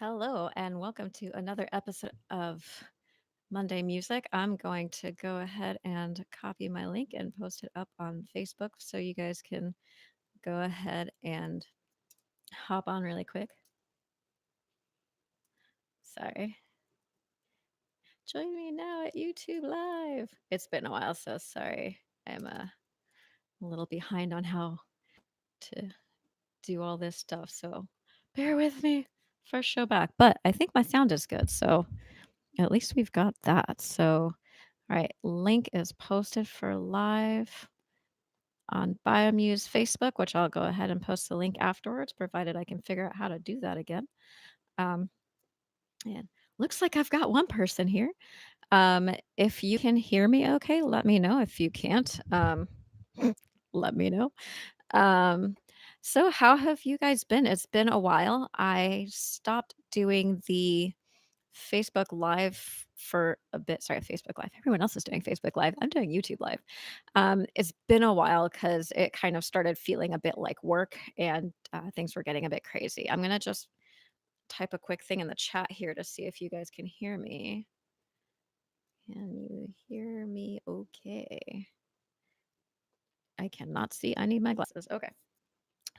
Hello, and welcome to another episode of Monday Music. I'm going to go ahead and copy my link and post it up on Facebook so you guys can go ahead and hop on really quick. Sorry. Join me now at YouTube Live. It's been a while, so sorry. I'm a little behind on how to do all this stuff, so bear with me. First show back, but I think my sound is good, so at least we've got that. So all right, link is posted for live on BioMuse Facebook, which I'll go ahead and post the link afterwards, provided I can figure out how to do that again. Um, and looks like I've got one person here. If you can hear me okay, let me know. If you can't, let me know. Um, so how have you guys been? It's been a while. I stopped doing the Facebook Live for a bit. Sorry, Facebook Live. Everyone else is doing Facebook Live. I'm doing YouTube Live. It's been a while because it kind of started feeling a bit like work and things were getting a bit crazy. I'm going to just type a quick thing in the chat here to see if you guys can hear me. Can you hear me okay? I cannot see. I need my glasses. Okay.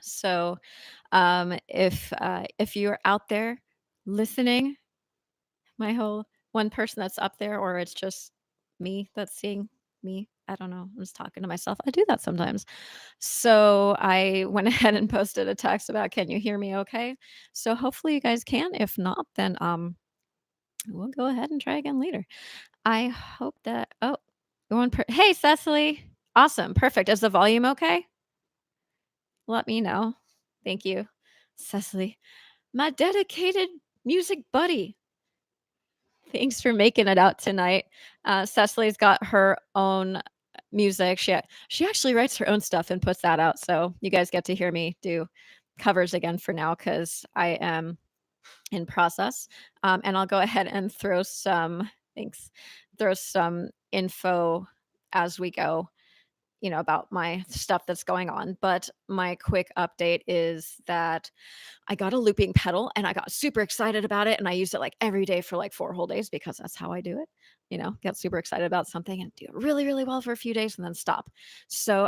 So, if you're out there listening, my whole one person that's up there, or it's just me that's seeing me. I don't know. I'm just talking to myself. I do that sometimes. So I went ahead and posted a text about, can you hear me okay? So hopefully you guys can. If not, then we'll go ahead and try again later. I hope that hey Cecily. Awesome. Perfect. Is the volume okay? Let me know. Thank you. Cecily, my dedicated music buddy. Thanks for making it out tonight. Cecily's got her own music. She actually writes her own stuff and puts that out. So you guys get to hear me do covers again for now because I am in process. And I'll go ahead and throw some thanks, throw some info as we go, about my stuff that's going on. But my quick update is that I got a looping pedal and I got super excited about it. And I used it like every day for like 4 whole days because that's how I do it. Get super excited about something and do it really, really well for a few days and then stop. So,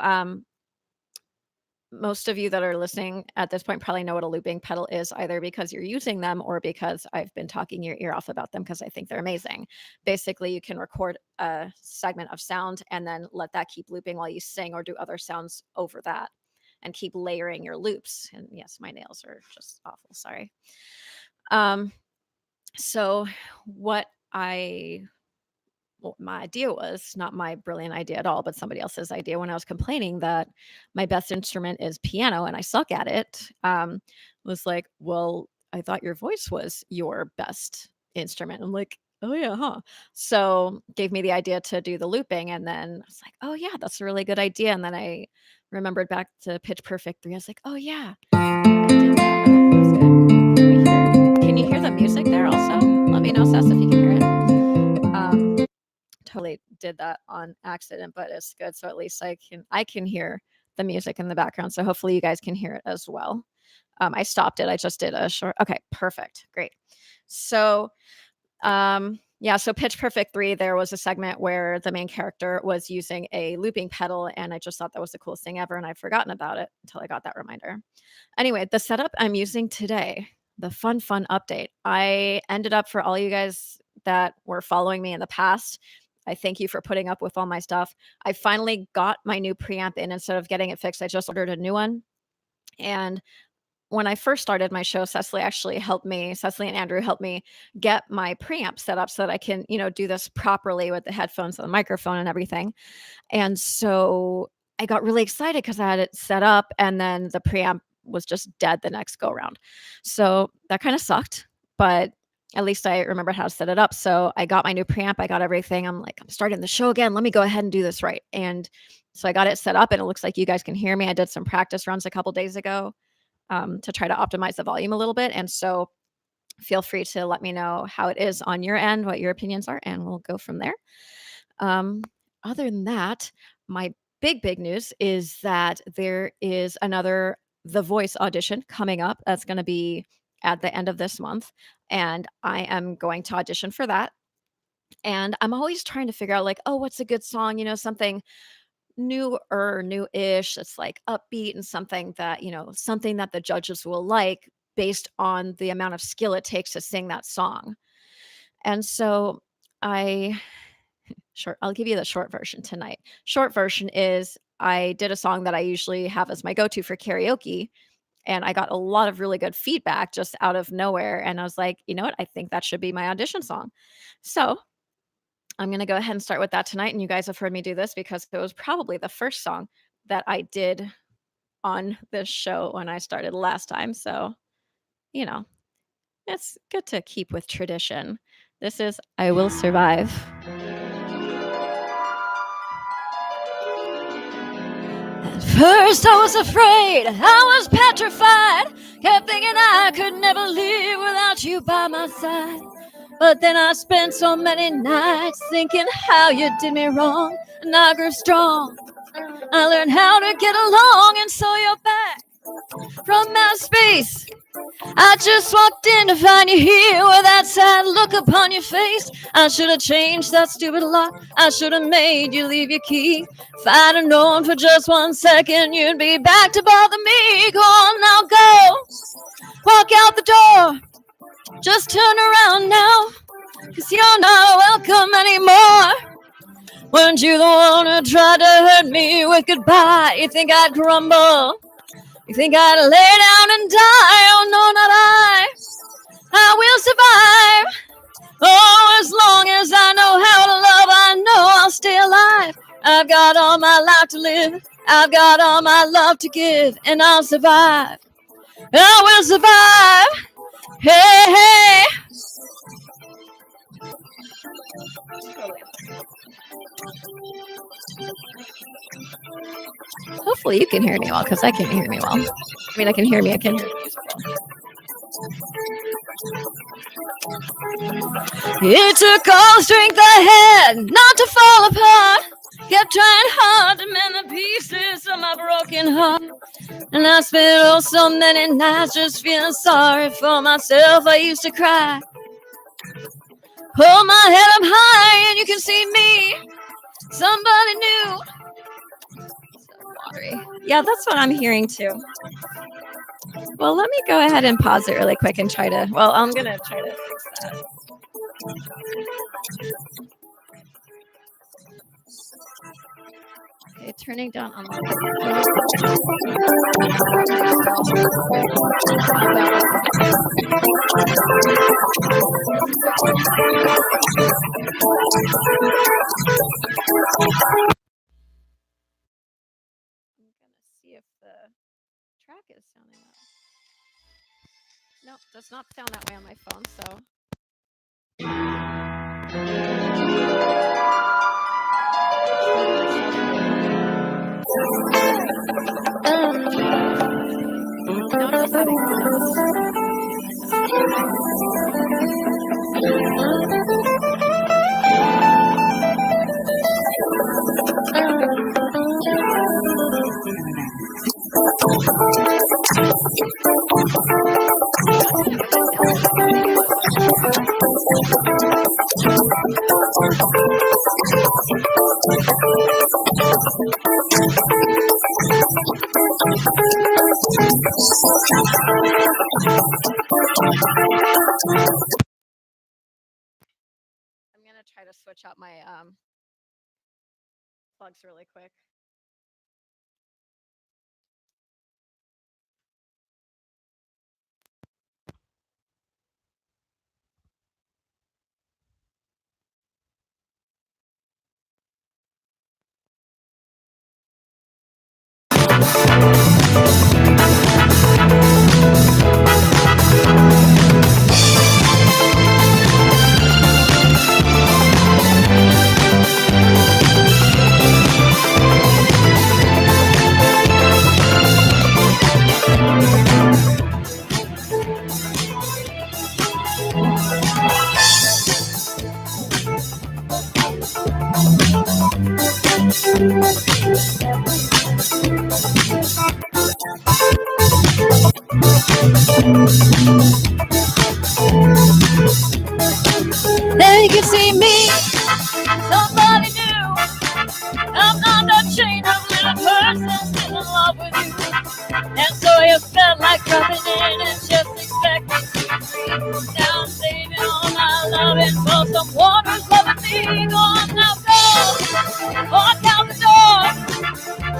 most of you that are listening at this point probably know what a looping pedal is, either because you're using them or because I've been talking your ear off about them because I think they're amazing. Basically, you can record a segment of sound and then let that keep looping while you sing or do other sounds over that and keep layering your loops. And yes, my nails are just awful. Sorry. Um, so what I my idea was not my brilliant idea at all, but somebody else's idea when I was complaining that my best instrument is piano and I suck at it. Was like, well, I thought your voice was your best instrument. I'm like, oh yeah, huh? So gave me the idea to do the looping, and then I was like, oh yeah, that's a really good idea. And then I remembered back to Pitch Perfect 3. I was like, oh yeah, I did that. Okay, that's good. Can you hear the music there also? Let me know, Sess, if you can hear it. Totally did that on accident, but it's good. So at least I can hear the music in the background. So hopefully you guys can hear it as well. I stopped it. I just did a short. Okay, perfect. Great. So yeah, so Pitch Perfect 3, there was a segment where the main character was using a looping pedal, and I just thought that was the coolest thing ever, and I'd forgotten about it until I got that reminder. Anyway, the setup I'm using today, the fun update. I ended up, for all you guys that were following me in the past, I thank you for putting up with all my stuff. I finally got my new preamp in. Instead of getting it fixed, I just ordered a new one. And when I first started my show, Cecily and Andrew helped me get my preamp set up so that I can, do this properly with the headphones and the microphone and everything. And so I got really excited because I had it set up and then the preamp was just dead the next go around. So that kind of sucked, but at least I remembered how to set it up. So I got my new preamp, I got everything. I'm like, I'm starting the show again. Let me go ahead and do this right. And so I got it set up and it looks like you guys can hear me. I did some practice runs a couple days ago to try to optimize the volume a little bit. And so feel free to let me know how it is on your end, what your opinions are, and we'll go from there. Um, Other than that, my big news is that there is another The Voice audition coming up. That's going to be at the end of this month. and I am going to audition for that. And I'm always trying to figure out, like, oh, what's a good song? Something new-ish, that's like upbeat and something that the judges will like based on the amount of skill it takes to sing that song. And so I I'll give you the short version tonight. Short version is I did a song that I usually have as my go-to for karaoke, and I got a lot of really good feedback just out of nowhere, and I was like, "You know what? I think that should be my audition song." So, I'm gonna go ahead and start with that tonight, and you guys have heard me do this because it was probably the first song that I did on this show when I started last time, so, you know, it's good to keep with tradition. This is "I Will Survive." At first I was afraid, I was petrified, kept thinking I could never live without you by my side. But then I spent so many nights thinking how you did me wrong, and I grew strong. I learned how to get along, and so you're back from outer space. I just walked in to find you here with that sad look upon your face. I should have changed that stupid lock. I should have made you leave your key. If I'd have known for just 1 second you'd be back to bother me. Go on now, go. Walk out the door. Just turn around now, 'cause you're not welcome anymore. Weren't you the one who tried to hurt me with goodbye? You think I'd crumble? You think I'd lay down and die? Oh no, not I. I will survive. Oh, as long as I know how to love, I know I'll stay alive. I've got all my life to live. I've got all my love to give, and I'll survive. I will survive. Hey, hey. Hopefully you can hear me well, because I can't hear me well. I mean, I can hear me. I can hear music well. It took all the strength I had not to fall apart. Kept trying hard to mend the pieces of my broken heart. And I spent so many nights just feeling sorry for myself. I used to cry. Hold my head up high and you can see me. Somebody new. So watery. Yeah, that's what I'm hearing too. Well, let me go ahead and pause it really quick and try to, well, I'm going to try to fix that. Okay, turning down on the I'm gonna see if the track is sounding that. Nope, does not sound that way on my phone, so. I'm gonna try to switch out my plugs really quick. Then you can see me, somebody new. I'm not the chain of little person still in love with you. And so you felt like dropping in and just expecting to be free. Now I'm saving all my loving for someone who's loving me. Go on now, go. Walk out the door.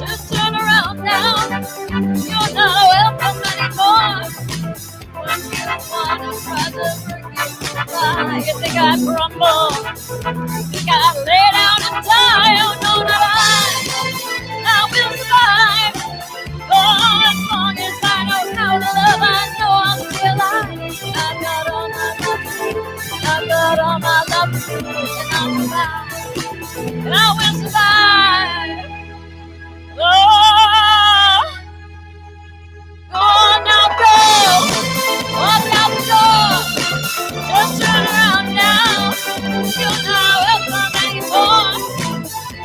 Just turn around now. You're not welcome anymore. When you wanna try to forget, you think I crumble. You think I lay down and die. Oh no, not I will survive. Oh, as long as I know how to love, I know I'm still alive. I got all my love, I got all my love, and I'll survive. And I will survive. Oh, go on now, go. Walk out the door. Just turn around now. You're not welcome anymore.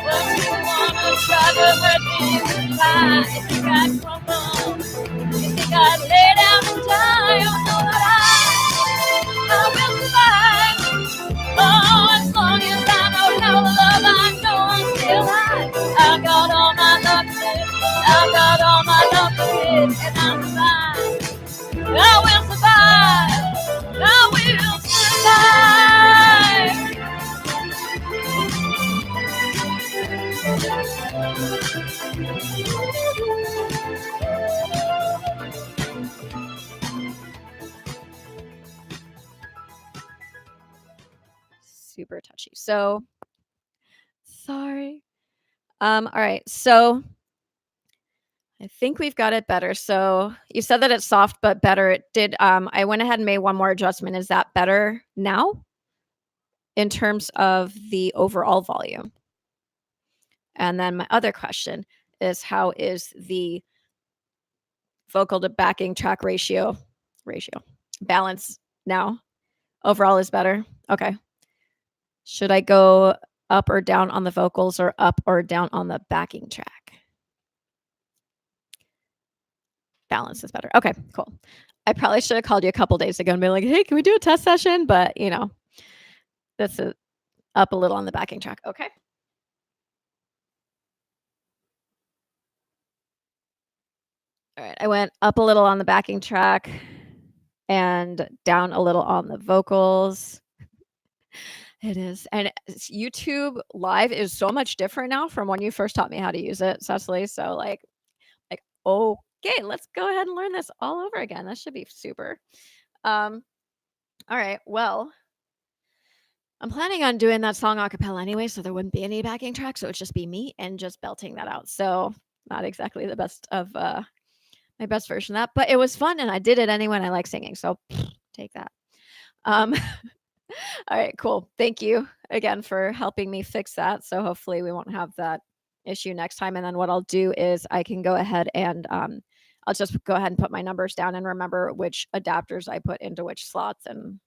But you wanna try to hurt me goodbye. You think I crumble? You think I lay down and die? Oh no, that I will survive. Oh, as long as I know how to love, I know I'm still alive. I got all my love to live. I got all my love to live, and I'll survive. I will survive. I will survive. Super touchy. So sorry. All right. So I think we've got it better. So you said that it's soft but better. It did. I went ahead and made one more adjustment. Is that better now in terms of the overall volume? And then my other question is, how is the vocal to backing track ratio balance now? Overall is better. Okay. Should I go up or down on the vocals or up or down on the backing track? Balance is better. Okay, cool. I probably should have called you a couple days ago and be like, hey, can we do a test session? But this is up a little on the backing track. Okay. All right. I went up a little on the backing track and down a little on the vocals. It is. And YouTube Live is so much different now from when you first taught me how to use it, Cecily. So like, okay, let's go ahead and learn this all over again. That should be super. All right. Well, I'm planning on doing that song a cappella anyway, so there wouldn't be any backing track. So it'd just be me and just belting that out. So not exactly the best of my best version of that, but it was fun and I did it anyway. And I like singing. So take that. All right, cool. Thank you again for helping me fix that. So hopefully we won't have that issue next time. And then what I'll do is I can go ahead and I'll just go ahead and put my numbers down and remember which adapters I put into which slots. And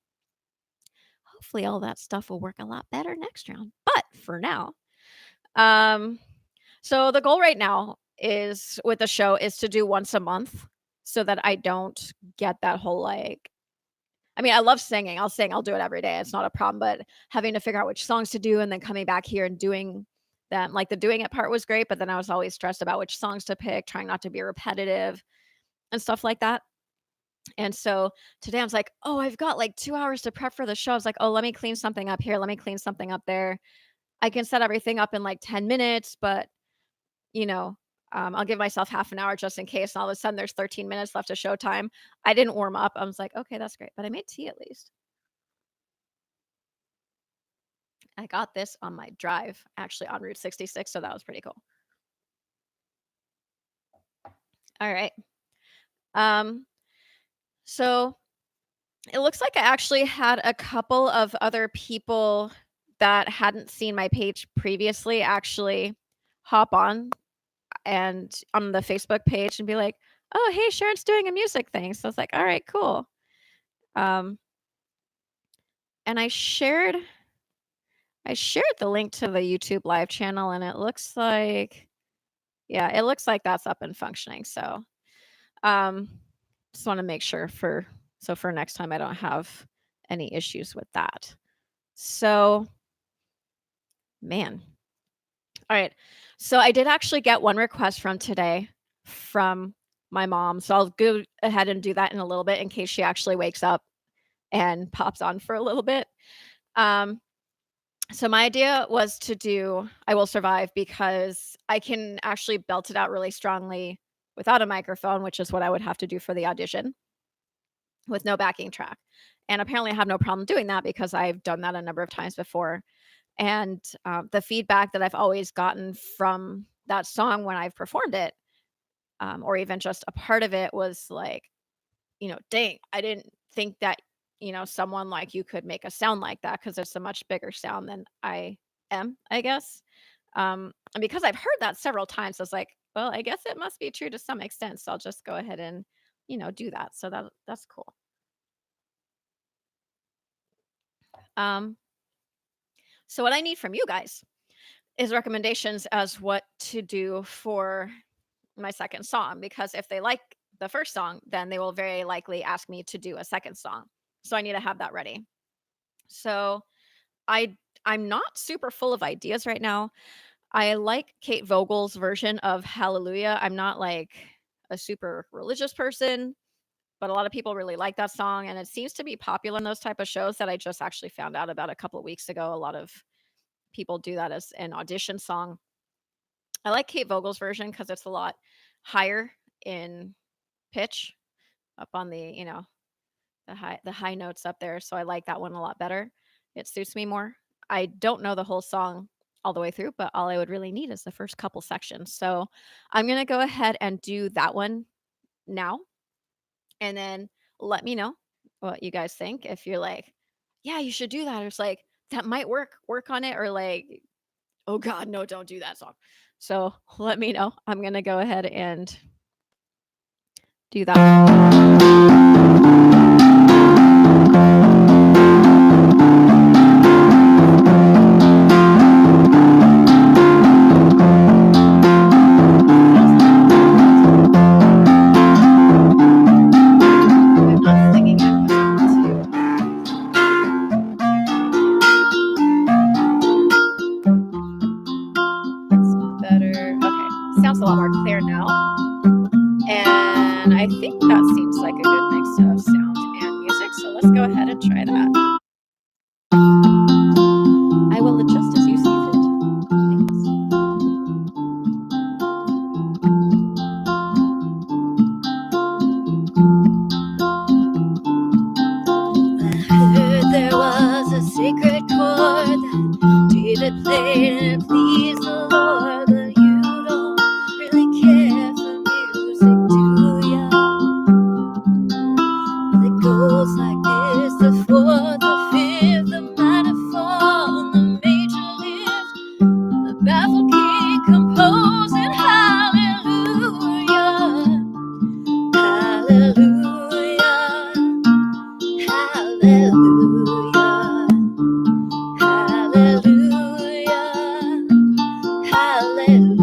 hopefully all that stuff will work a lot better next round. But for now, so the goal right now is with the show is to do once a month so that I don't get that whole like, I mean, I love singing. I'll sing. I'll do it every day. It's not a problem. But having to figure out which songs to do and then coming back here and doing them, like the doing it part was great. But then I was always stressed about which songs to pick, trying not to be repetitive and stuff like that. And so today I was like, oh, I've got like 2 hours to prep for the show. I was like, oh, let me clean something up here. Let me clean something up there. I can set everything up in like 10 minutes, but you know, I'll give myself half an hour just in case. And all of a sudden there's 13 minutes left of showtime. I didn't warm up. I was like, okay, that's great. But I made tea at least. I got this on my drive, actually on Route 66. So that was pretty cool. All right. So it looks like I actually had a couple of other people that hadn't seen my page previously actually hop on and on the Facebook page and be like, oh, hey, Sharon's doing a music thing. So I was like, all right, cool. And I shared the link to the YouTube live channel and it looks like, yeah, it looks like that's up and functioning. So just want to make sure for next time I don't have any issues with that. So, man. All right. So I did actually get one request from today from my mom. So I'll go ahead and do that in a little bit in case she actually wakes up and pops on for a little bit. Um, so my idea was to do I Will Survive because I can actually belt it out really strongly without a microphone, which is what I would have to do for the audition with no backing track. And apparently I have no problem doing that because I've done that a number of times before. And the feedback that I've always gotten from that song when I've performed it, or even just a part of it, was like, dang, I didn't think that, someone like you could make a sound like that because it's a much bigger sound than I am, I guess. And because I've heard that several times, I was like, well, I guess it must be true to some extent. So I'll just go ahead and, do that. So that's cool. Um, so what I need from you guys is recommendations as what to do for my second song, because if they like the first song, then they will very likely ask me to do a second song. So I need to have that ready. So I I'm not super full of ideas right now. I like Kate Vogle's version of Hallelujah. I'm not like a super religious person, but a lot of people really like that song and it seems to be popular in those type of shows that I just actually found out about a couple of weeks ago. A lot of people do that as an audition song. I like Kate Vogle's version because it's a lot higher in pitch, up on the high notes up there. So I like that one a lot better. It suits me more. I don't know the whole song all the way through, but all I would really need is the first couple sections. So I'm gonna go ahead and do that one now, and then let me know what you guys think. If you're like, yeah, you should do that, or it's like that might work on it, or like, oh God, no, don't do that song. So let me know. I'm gonna go ahead and do that. I'm not singing it, but I want to. That's better. Okay, sounds a lot more clear now. And I think that seems like a good mix of sound and music. So let's go ahead and try that. I will adjust as you see fit. Thanks. I heard there was a sacred chord that David played and it pleased the Lord, but you don't really care for music, do ya? Well, it goes like this: the fourth, the fifth, the minor fall, the major lift, the baffled king composing hallelujah, hallelujah, hallelujah, hallelujah, hallelujah.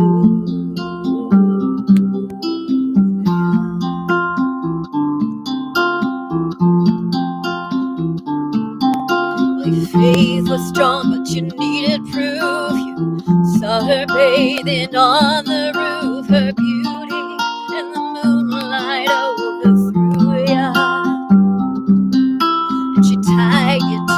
Your faith was strong, but you needed proof. You saw her bathing on the roof, her beauty and the moonlight overthrew ya. And she tied you to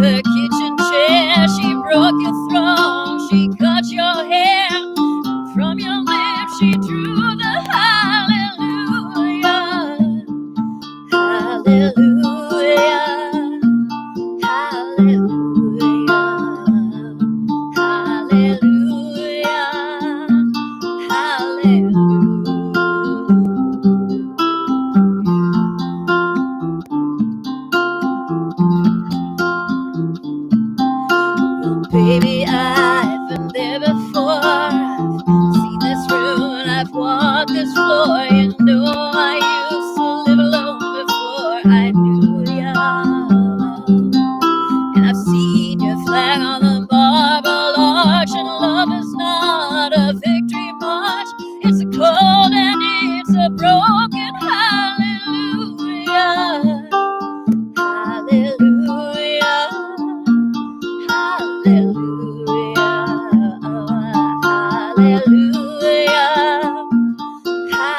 her kitchen chair, she broke your throne, she cut your hair, and from your lips she drew the hallelujah, hallelujah, hallelujah, hallelujah,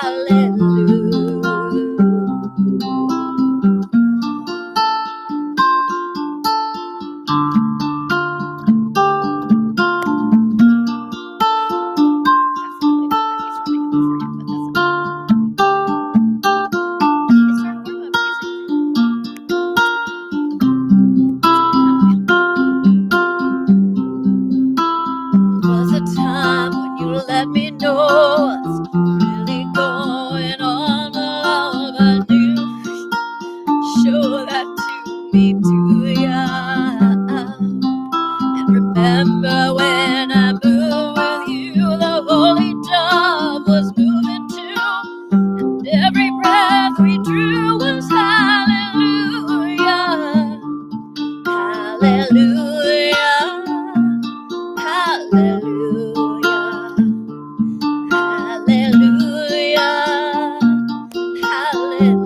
Definitely not that he's warming up beforehand, but that's okay. It's our warm-up music. Was a time when you let me know what's really going on, the love I knew. Show that to me too, yeah. And remember when I moved with you, the holy dove was moving too, and every breath we drew was hallelujah, hallelujah, hallelujah, hallelujah, hallelujah.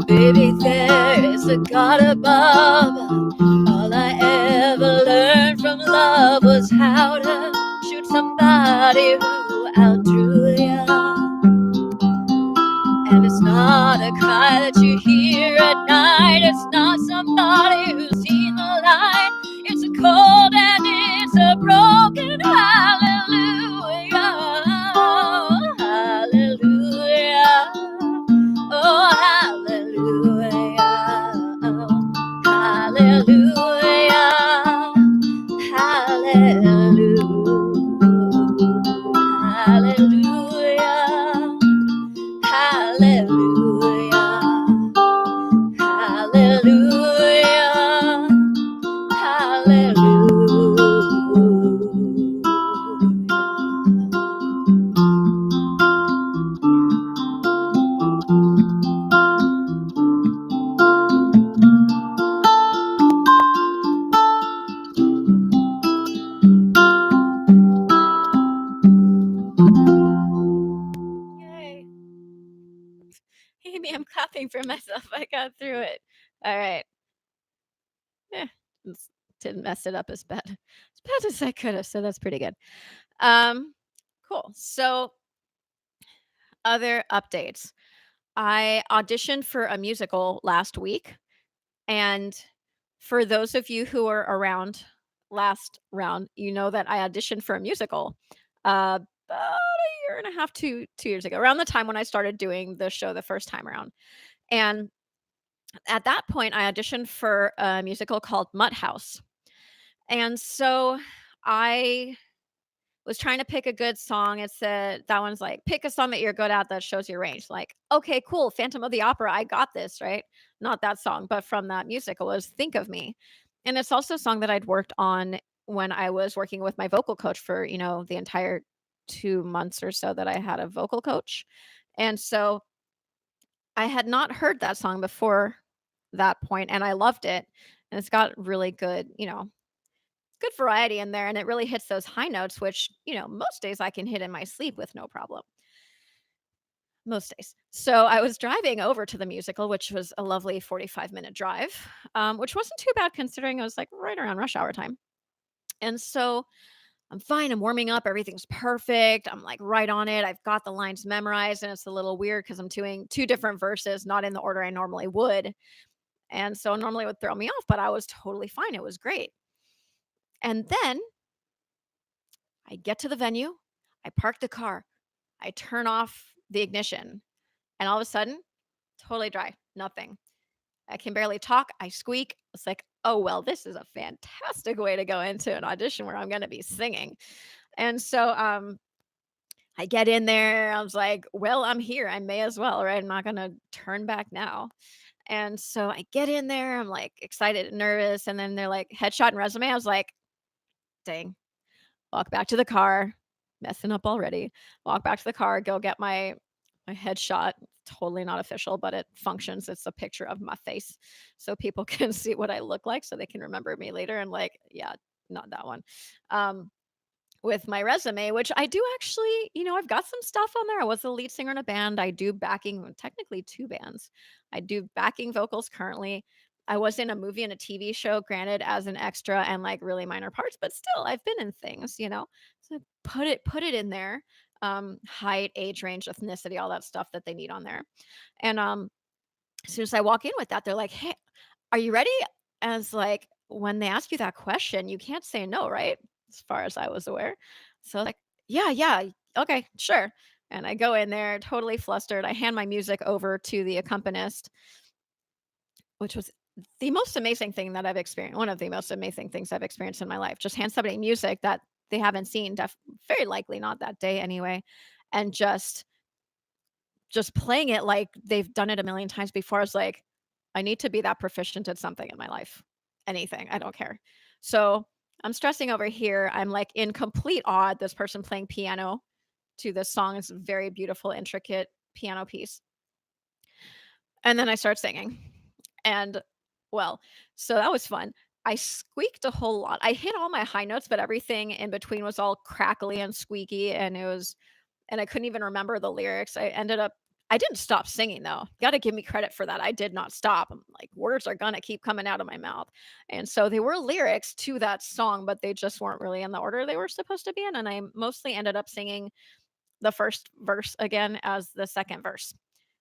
Baby, there is a God above. All I ever learned from love was how to shoot somebody who outdrew ya. And it's not a cry that you hear at night. It's not somebody who's seen the light. It's a cold and it's a broken hallelujah. Hallelujah. Oh, hallelujah. Hallelujah. Hallelujah. Hallelujah. Hallelujah. Hallelujah. Yay. Amy, I'm clapping for myself. I got through it. All right. Yeah, didn't mess it up as bad as I could have. So that's pretty good. Cool. So other updates. I auditioned for a musical last week, and for those of you who were around last round, you know that I auditioned for a musical about a year and a half, 2 years ago, around the time when I started doing the show the first time around. And at that point, I auditioned for a musical called Mutt House. And so I was trying to pick a good song. It said that one's like, pick a song that you're good at that shows your range. Like, okay, cool. Phantom of the Opera. I got this, right? Not that song, but from that musical was Think of Me. And it's also a song that I'd worked on when I was working with my vocal coach for, the entire 2 months or so that I had a vocal coach. And so I had not heard that song before that point, and I loved it. And it's got really good, good variety in there, and it really hits those high notes, which, most days I can hit in my sleep with no problem. Most days. So I was driving over to the musical, which was a lovely 45-minute drive, which wasn't too bad considering it was like right around rush hour time. And so I'm fine. I'm warming up. Everything's perfect. I'm like right on it. I've got the lines memorized, and it's a little weird because I'm doing two different verses, not in the order I normally would. And so normally it would throw me off, but I was totally fine. It was great. And then I get to the venue, I park the car, I turn off the ignition, and all of a sudden, totally dry, nothing. I can barely talk, I squeak. It's like, oh, well, this is a fantastic way to go into an audition where I'm going to be singing. And so I get in there. I was like, well, I'm here. I may as well, right? I'm not going to turn back now. And so I get in there. I'm like excited and nervous. And then they're like, headshot and resume. I was like, dang, walk back to the car, messing up already. Walk back to the car, go get my headshot. Totally not official, but it functions. It's a picture of my face so people can see what I look like so they can remember me later and like, yeah, not that one. Um with my resume, which I do actually, I've got some stuff on there. I was the lead singer in a band. I do backing, technically two bands. I do backing vocals currently. I was in a movie and a TV show, granted as an extra and like really minor parts, but still I've been in things, you know? So put it in there. Height, age range, ethnicity, all that stuff that they need on there. And as soon as I walk in with that, they're like, "Hey, are you ready?" And it's like, when they ask you that question, you can't say no, right? As far as I was aware. So like, yeah, yeah, okay, sure. And I go in there totally flustered. I hand my music over to the accompanist, which was the most amazing thing that I've experienced. One of the most amazing things I've experienced in my life. Just hand somebody music that they haven't seen, very likely not that day anyway, and just playing it like they've done it a million times before. I was like, I need to be that proficient at something in my life. Anything, I don't care. So I'm stressing over here. I'm like in complete awe at this person playing piano to this song. It's a very beautiful, intricate piano piece. And then I start singing. And well, so that was fun. I squeaked a whole lot. I hit all my high notes, but everything in between was all crackly and squeaky. And I couldn't even remember the lyrics. I didn't stop singing though. You got to give me credit for that. I did not stop. I'm like, words are going to keep coming out of my mouth. And so they were lyrics to that song, but they just weren't really in the order they were supposed to be in. And I mostly ended up singing the first verse again as the second verse.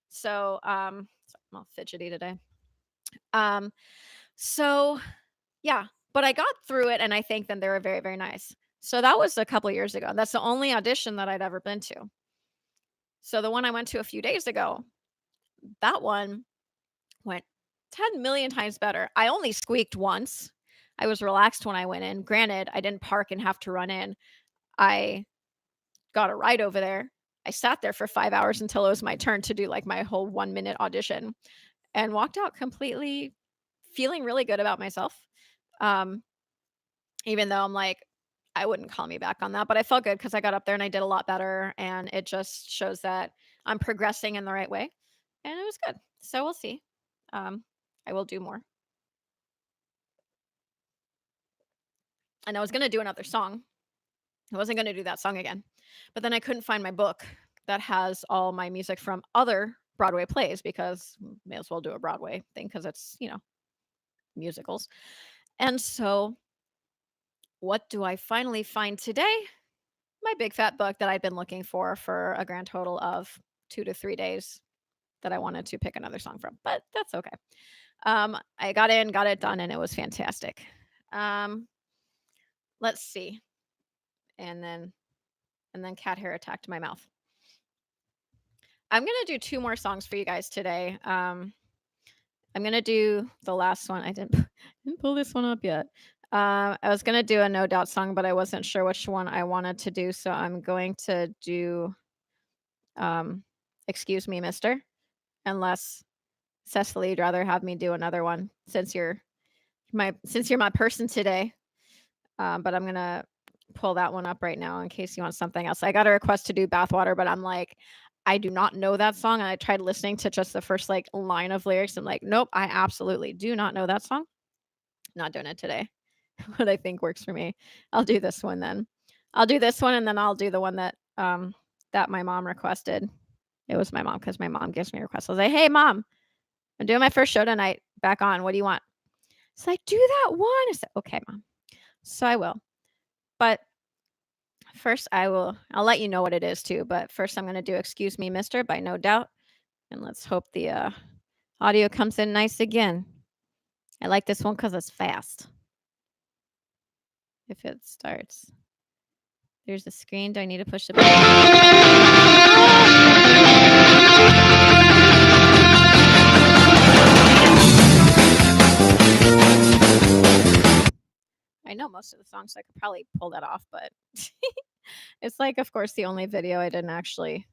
So, sorry, I'm all fidgety today. Um, so yeah, but I got through it and I think then they were very, very nice. So that was a couple years ago. That's the only audition that I'd ever been to. So the one I went to a few days ago, that one went 10 million times better. I only squeaked once. I was relaxed when I went in. Granted, I didn't park and have to run in. I got a ride over there. I sat there for 5 hours until it was my turn to do like my whole 1 minute audition and walked out completely feeling really good about myself. Um, Even though I'm like, I wouldn't call me back on that, but I felt good because I got up there and I did a lot better. And it just shows that I'm progressing in the right way. And it was good. So we'll see. Um, I will do more. And I was going to do another song. I wasn't going to do that song again. But then I couldn't find my book that has all my music from other Broadway plays because may as well do a Broadway thing because it's, musicals. And so what do I finally find today? My big fat book that I've been looking for a grand total of 2 to 3 days that I wanted to pick another song from, but that's okay. I got in, got it done, and it was fantastic. Um, let's see. And then cat hair attacked my mouth. I'm gonna do 2 more songs for you guys today. I'm gonna do the last one. I didn't pull this one up yet. I was gonna do a No Doubt song, but I wasn't sure which one I wanted to do, so I'm going to do um, "Excuse Me, Mister," unless Cecily, you'd rather have me do another one since you're my person today. But I'm gonna pull that one up right now in case you want something else. I got a request to do Bathwater, but I'm like, I do not know that song. And I tried listening to just the first like line of lyrics. I'm like, nope, I absolutely do not know that song. Not doing it today. What I think works for me. I'll do this one then. I'll do this one and then I'll do the one that my mom requested. It was my mom because my mom gives me requests. I was like, hey mom, I'm doing my first show tonight. Back on. What do you want? It's like, do that one. I said, okay, mom. So I will. But first I'll let you know what it is too. But first I'm gonna do Excuse Me, Mister by No Doubt. And let's hope the audio comes in nice again. I like this one because it's fast. If it starts. There's a screen. Do I need to push the button? I know most of the songs, so I could probably pull that off, but it's like, of course, the only video I didn't actually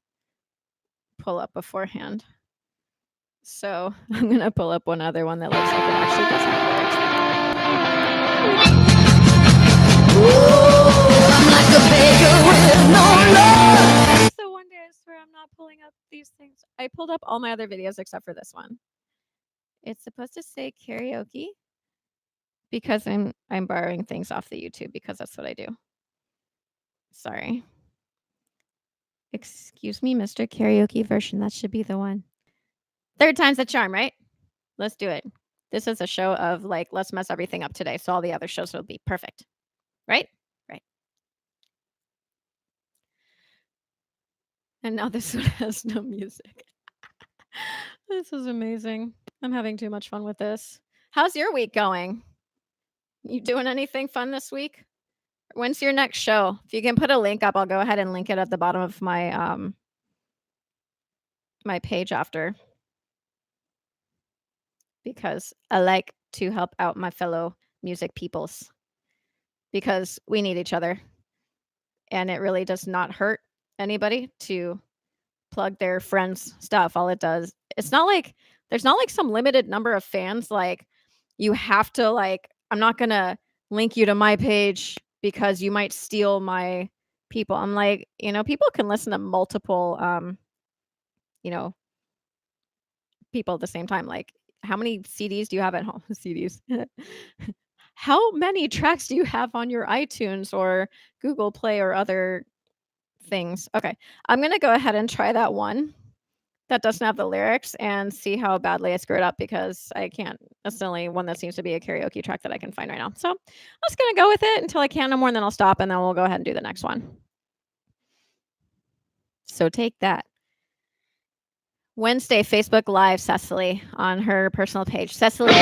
pull up beforehand. So I'm gonna pull up one other one that looks like it actually does have lyrics. Ooh, I'm like a beggar with no love. That's the one day I swear I'm not pulling up these things. I pulled up all my other videos except for this one. It's supposed to say karaoke because I'm borrowing things off the YouTube because that's what I do. Sorry. Excuse me, Mr. Karaoke version. That should be the one. Third time's the charm, right? Let's do it. This is a show of like, let's mess everything up today. So all the other shows will be perfect. Right? Right. And now this one has no music. This is amazing. I'm having too much fun with this. How's your week going? You doing anything fun this week? When's your next show? If you can put a link up, I'll go ahead and link it at the bottom of my my page after, because I like to help out my fellow music peoples because we need each other, and it really does not hurt anybody to plug their friends' stuff. All it does, it's not like there's not like some limited number of fans. Like you have to like, I'm not gonna link you to my page because you might steal my people. I'm like, people can listen to multiple you know, people at the same time. Like, how many CDs do you have at home? CDs. How many tracks do you have on your iTunes or Google Play or other things? Okay, I'm gonna go ahead and try that one that doesn't have the lyrics and see how badly I screw it up, because I can't. That's the only one that seems to be a karaoke track that I can find right now. So I'm just gonna go with it until I can no more, and then I'll stop, and then we'll go ahead and do the next one. So take that. Wednesday, Facebook Live, Cecily on her personal page. Cecily.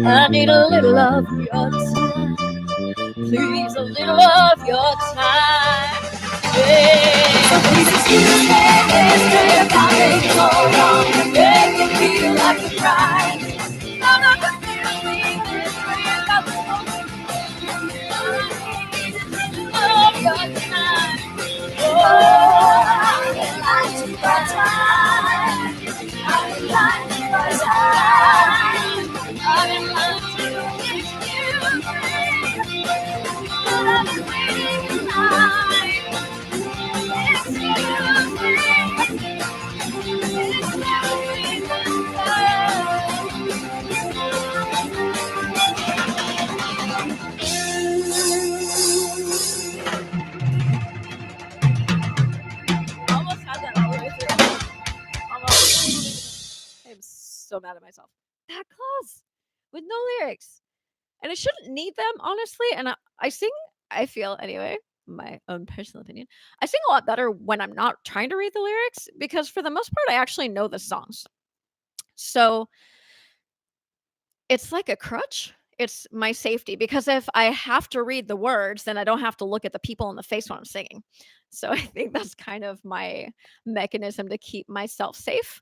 I need a little of your time. Please, a little of your time. Yeah. So please excuse me if I make you go wrong and make you feel like you're crying. No, confuse me this way about the whole thing. Of your time. Oh, I would like to buy time. I would like to buy time. I've been wanting to kiss you, but I've been waiting in line. Excuse me, almost had that all the way through. Almost. I'm so mad at myself. That close with no lyrics. And I shouldn't need them, honestly. And I sing, I feel anyway, my own personal opinion, I sing a lot better when I'm not trying to read the lyrics, because for the most part, I actually know the songs. So it's like a crutch it's my safety because if I have to read the words, then I don't have to look at the people in the face when I'm singing. So I think that's kind of my mechanism to keep myself safe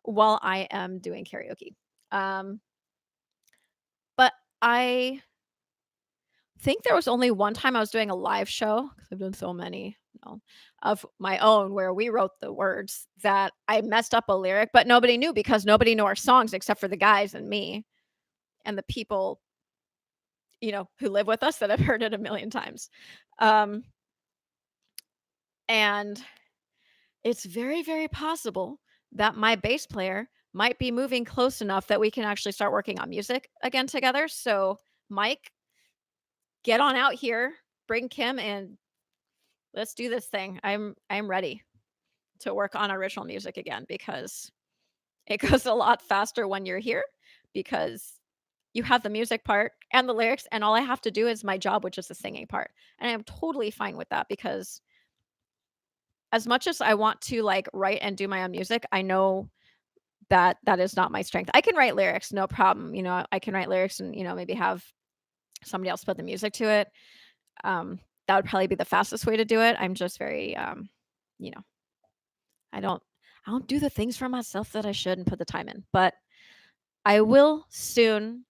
while I am doing karaoke. Um, but I think there was only one time I was doing a live show, 'cause I've done so many, of my own where we wrote the words that I messed up a lyric, but nobody knew because nobody knew our songs except for the guys and me and the people, who live with us that have heard it a million times. Um, and it's very, very possible that my bass player might be moving close enough that we can actually start working on music again together. So, Mike, get on out here, bring Kim, and let's do this thing. I'm ready to work on original music again because it goes a lot faster when you're here because you have the music part and the lyrics, and all I have to do is my job, which is the singing part. And I'm totally fine with that because as much as I want to like write and do my own music, I know that that is not my strength. I can write lyrics, no problem. I can write lyrics and, maybe have somebody else put the music to it. Um, that would probably be the fastest way to do it. I'm just very, you know, I don't, I don't do the things for myself that I should and put the time in, but I will soon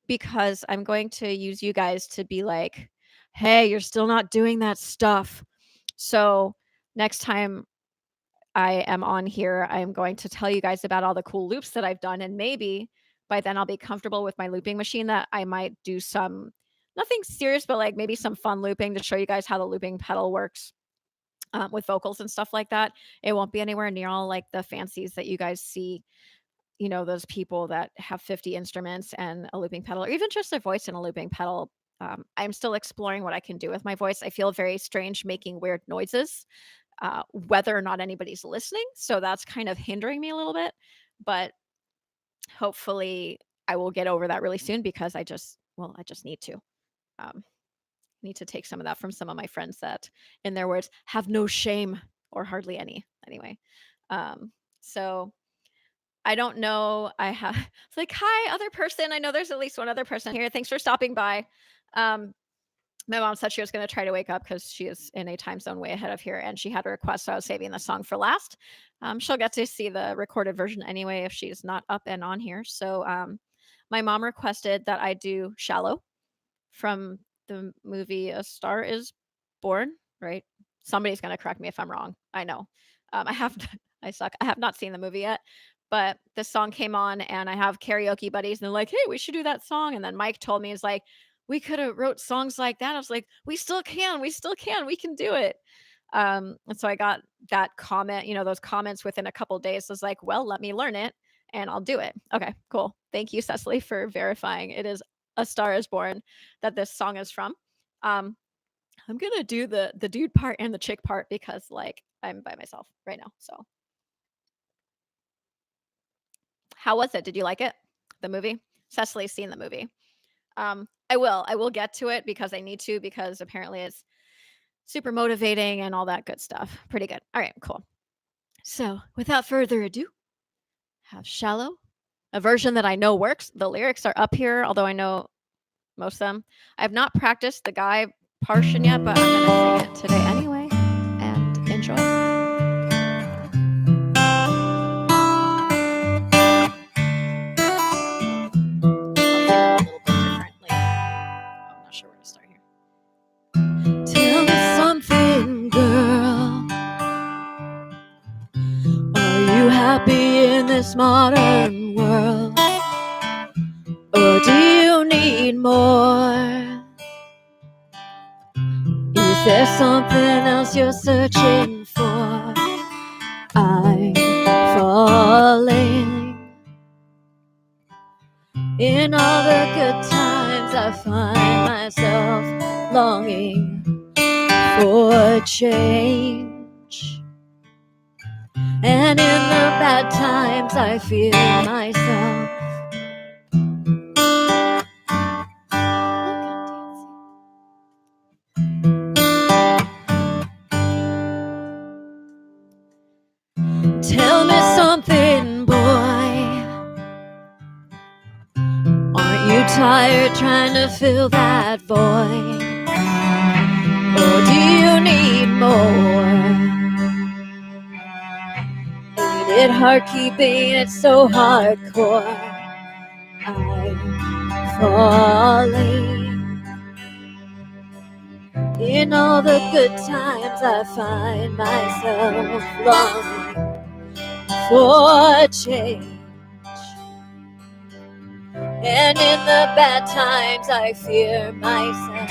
because I'm going to use you guys to be like, hey, you're still not doing that stuff. So next time I am on here, I'm going to tell you guys about all the cool loops that I've done. And maybe by then I'll be comfortable with my looping machine that I might do some, nothing serious, but like maybe some fun looping to show you guys how the looping pedal works with vocals and stuff like that. It won't be anywhere near all like the fancies that you guys see, those people that have 50 instruments and a looping pedal, or even just their voice and a looping pedal. I'm still exploring what I can do with my voice. I feel very strange making weird noises, whether or not anybody's listening. So that's kind of hindering me a little bit. But hopefully, I will get over that really soon because I just need to. Um, need to take some of that from some of my friends that, in their words, have no shame or hardly any. Anyway, so I don't know. I have it's like, "Hi, other person. I know there's at least one other person here. Thanks for stopping by." Um, my mom said she was gonna try to wake up because she is in a time zone way ahead of here, and she had a request, so I was saving the song for last. She'll get to see the recorded version anyway if she's not up and on here. So, my mom requested that I do "Shallow" from the movie A Star Is Born, right? Somebody's gonna correct me if I'm wrong. I know. I have I suck. I have not seen the movie yet, but this song came on and I have karaoke buddies and they're like, "Hey, we should do that song." And then Mike told me, he's like, "We could have wrote songs like that." I was like, "We still can. We still can. We can do it." And so I got that comment, those comments within a couple days. I was like, "Well, let me learn it and I'll do it." Okay, cool. Thank you, Cecily, for verifying. It is A Star Is Born that this song is from. Um, I'm gonna do the dude part and the chick part because like I'm by myself right now. So how was it? Did you like it? The movie? Cecily's seen the movie. I will get to it because I need to because apparently it's super motivating and all that good stuff. Pretty good. All right, cool. So without further ado, have Shallow, a version that I know works. The lyrics are up here, although I know most of them. I have not practiced the guy portion yet, but I'm gonna sing it today anyway. And enjoy. I'm not sure where to start here. Tell me something, girl. Are you happy in this modern world? Or do you need more? Is there something else you're searching for? I'm falling. In all the good times I find myself longing for change. And in the bad times I feel myself tell me something, boy. Aren't you tired trying to fill that void? Or do you need more? Ain't it hard keeping it so hardcore? I'm falling. In all the good times I find myself longing for change. And in the bad times I fear myself.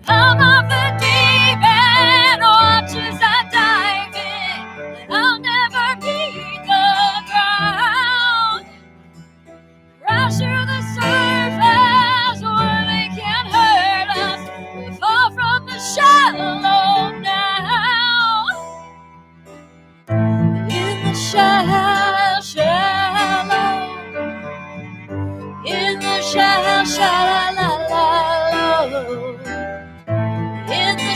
I'm off the deep end, watches I dive in, and I'll never beat the ground. Crash through the surface where they can't hurt us. We fall from the shallow now. In the shallow, in the shallow, in the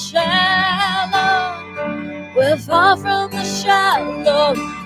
shallow, we'll fall from the shallow now.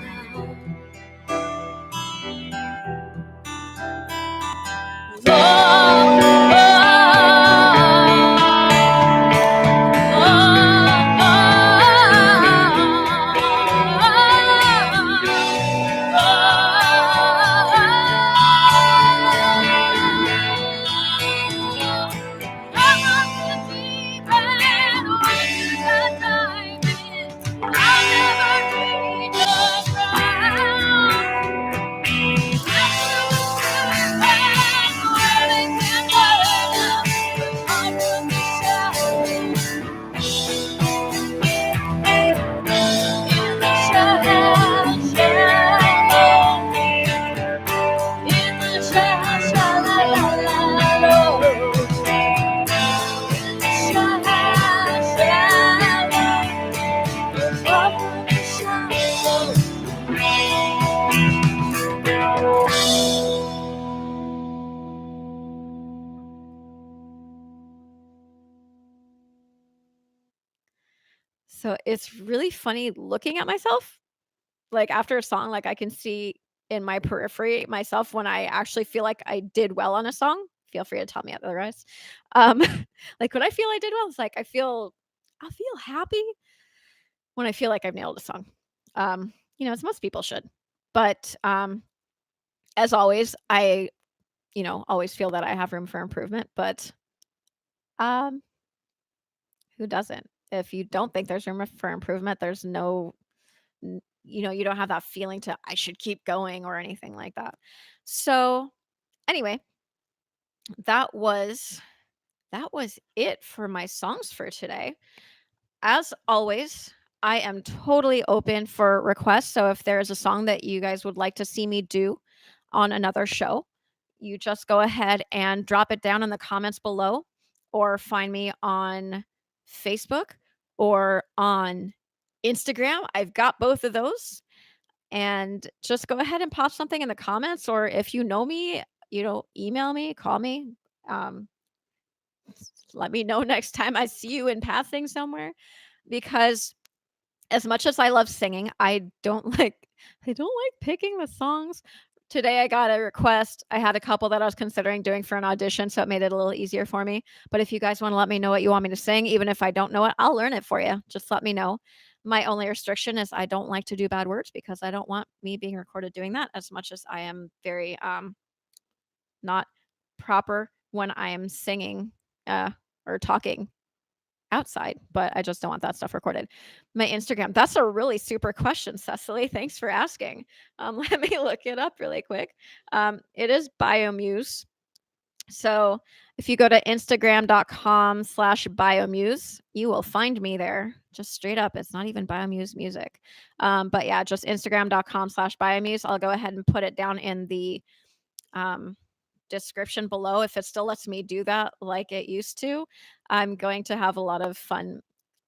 So it's really funny looking at myself, like, after a song, like, I can see in my periphery myself when I actually feel like I did well on a song. Feel free to tell me otherwise. Um, like, when I feel I did well, it's like I'll feel happy when I feel like I've nailed a song. As most people should. But, as always, I, always feel that I have room for improvement, but, um, who doesn't? If you don't think there's room for improvement, there's no you don't have that feeling to I should keep going or anything like that. So, anyway, that was that was it for my songs for today. As always, I am totally open for requests. So if there's a song that you guys would like to see me do on another show, you just go ahead and drop it down in the comments below or find me on Facebook or on Instagram. I've got both of those. And just go ahead and pop something in the comments, or if you know me, email me, call me. Um, Let me know next time I see you in passing somewhere, because as much as I love singing, I don't like picking the songs. Today I got a request. I had a couple that I was considering doing for an audition, so it made it a little easier for me. But if you guys want to let me know what you want me to sing, even if I don't know it, I'll learn it for you. Just let me know. My only restriction is I don't like to do bad words because I don't want me being recorded doing that, as much as I am very not proper when I am singing or talking outside, but I just don't want that stuff recorded. My Instagram, that's a really super question, Cecily. Thanks for asking. Let me look it up really quick. It is BioMuse. So if you go to instagram.com/BioMuse, you will find me there. Just straight up. It's not even BioMuse music. But yeah, just instagram.com/BioMuse. I'll go ahead and put it down in the description below if it still lets me do that like it used to. I'm going to have a lot of fun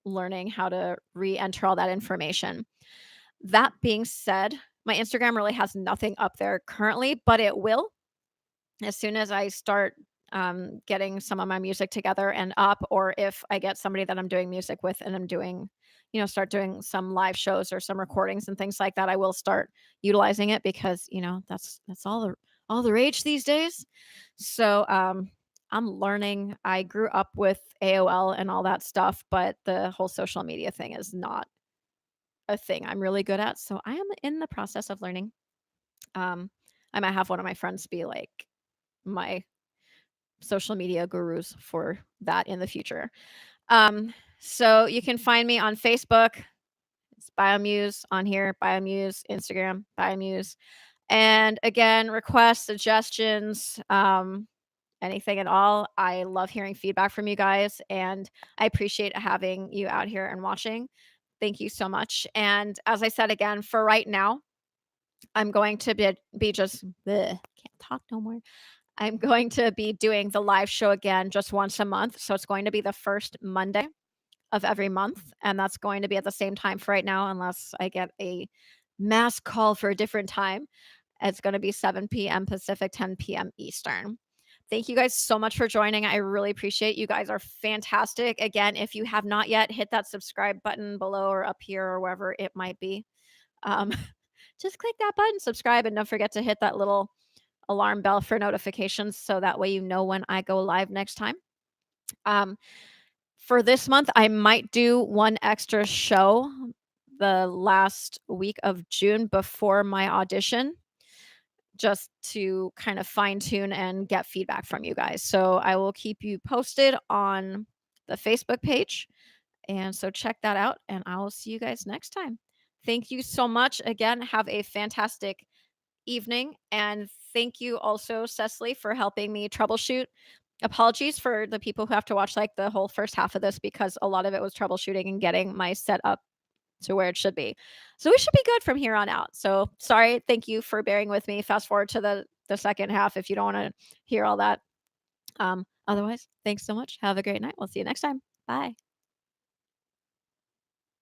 learning how to re-enter all that information. That being said, my Instagram really has nothing up there currently, but it will as soon as I start getting some of my music together and up, or if I get somebody that I'm doing music with and I'm doing, start doing some live shows or some recordings and things like that, I will start utilizing it because, that's all all the rage these days. So, I'm learning. I grew up with AOL and all that stuff, but the whole social media thing is not a thing I'm really good at. So I am in the process of learning. Um, I might have one of my friends be like my social media gurus for that in the future. So you can find me on Facebook. It's BioMuse on here, BioMuse, Instagram, BioMuse. And again, requests, suggestions, anything at all. I love hearing feedback from you guys, and I appreciate having you out here and watching. Thank you so much. And as I said again, for right now, I'm going to be just can't talk no more. I'm going to be doing the live show again just once a month. So it's going to be the first Monday of every month. And that's going to be at the same time for right now, unless I get a mass call for a different time. It's going to be 7 p.m. Pacific, 10 p.m. Eastern. Thank you guys so much for joining. I really appreciate you guys are fantastic. Again, if you have not yet, hit that subscribe button below or up here or wherever it might be. Um, just click that button, subscribe, and don't forget to hit that little alarm bell for notifications so that way you know when I go live next time. Um, for this month, I might do one extra show the last week of June before my audition, just to kind of fine tune and get feedback from you guys. So I will keep you posted on the Facebook page. And so check that out, and I will see you guys next time. Thank you so much. Again, have a fantastic evening. And thank you also, Cecily, for helping me troubleshoot. Apologies for the people who have to watch like the whole first half of this because a lot of it was troubleshooting and getting my setup to where it should be. So we should be good from here on out. So sorry. Thank you for bearing with me. Fast forward to the second half if you don't want to hear all that. Otherwise, thanks so much. Have a great night. We'll see you next time. Bye.